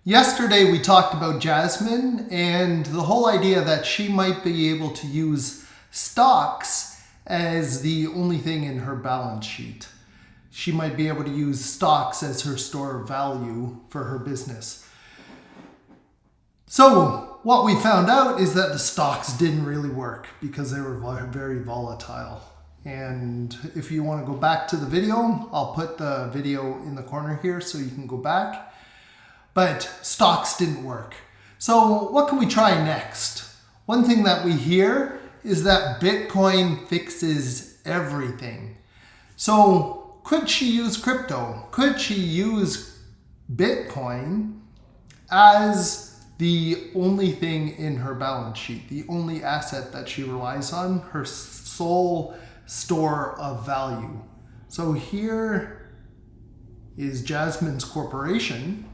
Yesterday we talked about Jasmin and the whole idea that she might be able to use stocks as the only thing in her balance sheet. She might be able to use stocks as her store of value for her business. So what we found out is that the stocks didn't really work because they were very volatile. And if you want to go back to the video, I'll put the video in the corner here so you can go back. But stocks didn't work. So what can we try next? One thing that we hear is that Bitcoin fixes everything. So could she use crypto? Could she use Bitcoin as the only thing in her balance sheet, the only asset that she relies on, her sole store of value? So here is Jasmin's corporation.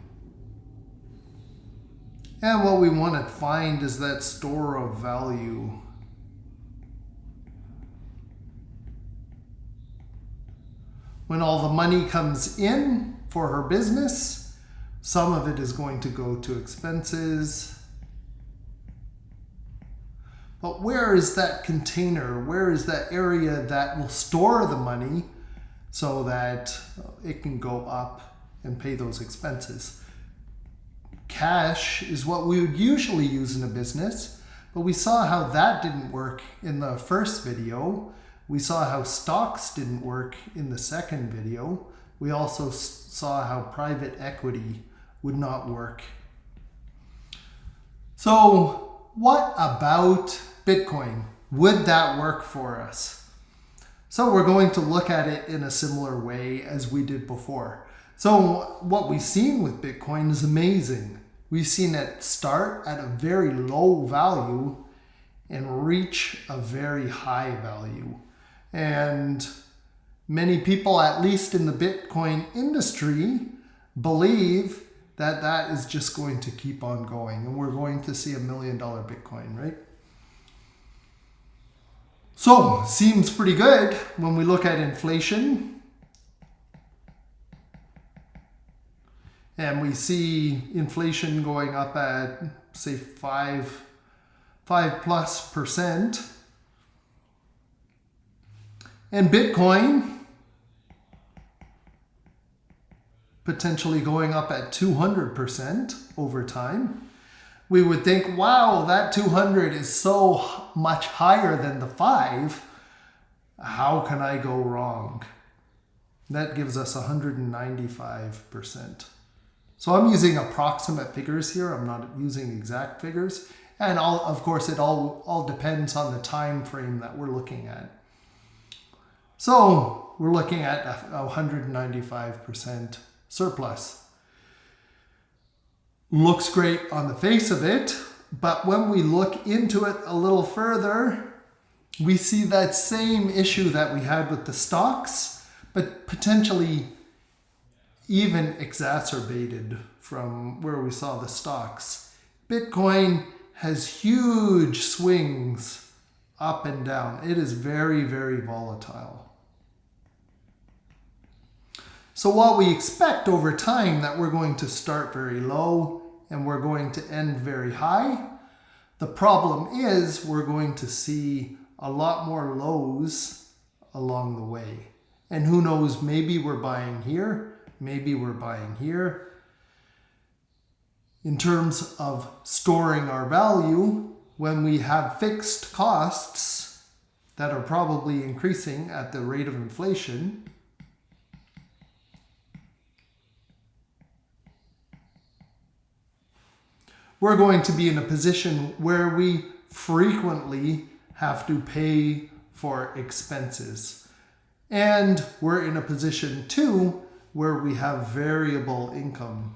And what we want to find is that store of value. When all the money comes in for her business, some of it is going to go to expenses. But where is that container? Where is that area that will store the money so that it can go up and pay those expenses? Cash is what we would usually use in a business, but we saw how that didn't work in the first video. We saw how stocks didn't work in the second video. We also saw how private equity would not work. So what about Bitcoin? Would that work for us? So we're going to look at it in a similar way as we did before. So what we've seen with Bitcoin is amazing. We've seen it start at a very low value and reach a very high value. And many people, at least in the Bitcoin industry, believe that that is just going to keep on going. And we're going to see $1 million Bitcoin, right? So, seems pretty good when we look at inflation. And we see inflation going up at, say, 5+%. And Bitcoin potentially going up at 200% over time. We would think, wow, that 200 is so much higher than the 5. How can I go wrong? That gives us 195%. So I'm using approximate figures here. I'm not using exact figures. And of course, it all depends on the time frame that we're looking at. So we're looking at a 195% surplus. Looks great on the face of it, but when we look into it a little further, we see that same issue that we had with the stocks, but potentially even exacerbated from where we saw the stocks. Bitcoin has huge swings up and down. It is very, very volatile. So what we expect over time that we're going to start very low and we're going to end very high. The problem is we're going to see a lot more lows along the way. And who knows, maybe we're buying here. Maybe we're buying here. In terms of storing our value, when we have fixed costs that are probably increasing at the rate of inflation, we're going to be in a position where we frequently have to pay for expenses. And we're in a position too where we have variable income.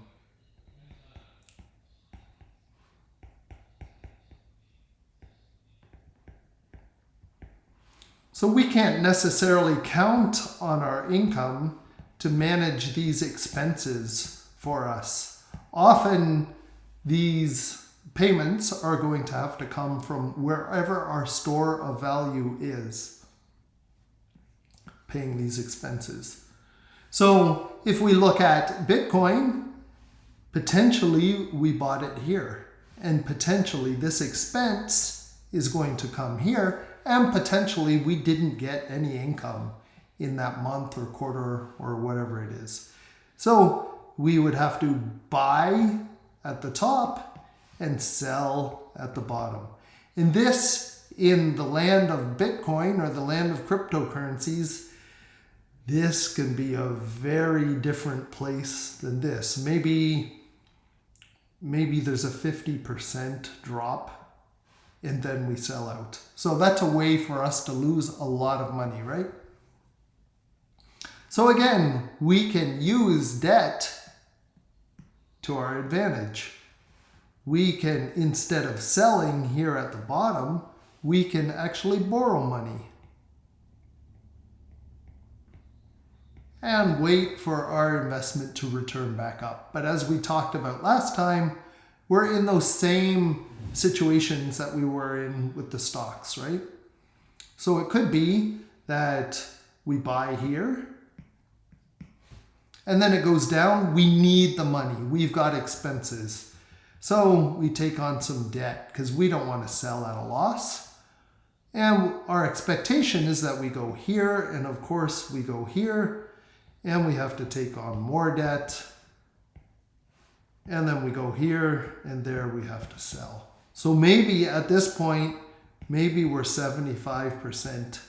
So we can't necessarily count on our income to manage these expenses for us. Often these payments are going to have to come from wherever our store of value is, paying these expenses. So if we look at Bitcoin, potentially we bought it here, and potentially this expense is going to come here, and potentially we didn't get any income in that month or quarter or whatever it is. So we would have to buy at the top and sell at the bottom. In the land of Bitcoin or the land of cryptocurrencies, this can be a very different place than this. Maybe there's a 50% drop and then we sell out. So that's a way for us to lose a lot of money, right? So again, we can use debt to our advantage. We can, instead of selling here at the bottom, we can actually borrow money and wait for our investment to return back up. But as we talked about last time, we're in those same situations that we were in with the stocks, right? So it could be that we buy here and then it goes down. We need the money. We've got expenses. So we take on some debt because we don't want to sell at a loss. And our expectation is that we go here, and of course we go here, and we have to take on more debt. And then we go here, and there we have to sell. So maybe at this point, maybe we're 75%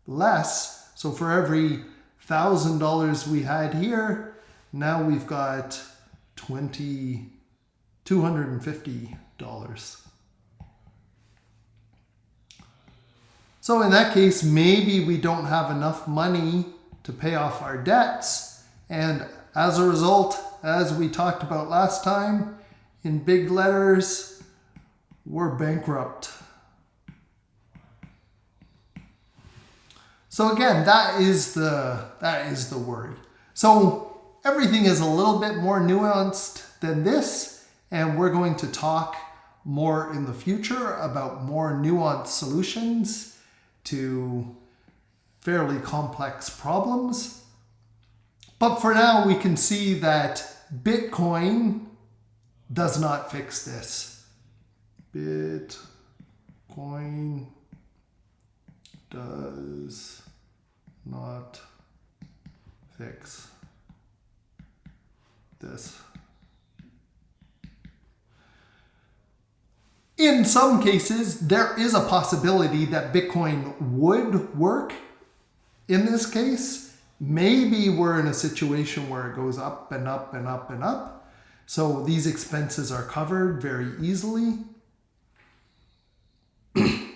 less. So for every $1,000 we had here, now we've got $250. So in that case, maybe we don't have enough money to pay off our debts. And as a result, as we talked about last time, in big letters, we're bankrupt. So again, that is the worry. So everything is a little bit more nuanced than this, and we're going to talk more in the future about more nuanced solutions to fairly complex problems. But for now, we can see that Bitcoin does not fix this. Bitcoin does not fix this. In some cases, there is a possibility that Bitcoin would work. In this case, maybe we're in a situation where it goes up and up and up and up. So these expenses are covered very easily.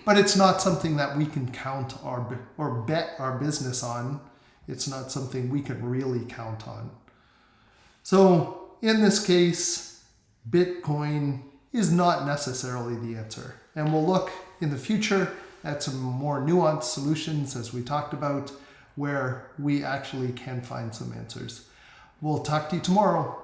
But it's not something that we can count or bet our business on. It's not something we can really count on. So in this case, Bitcoin is not necessarily the answer. And we'll look in the future at some more nuanced solutions, as we talked about, where we actually can find some answers. We'll talk to you tomorrow.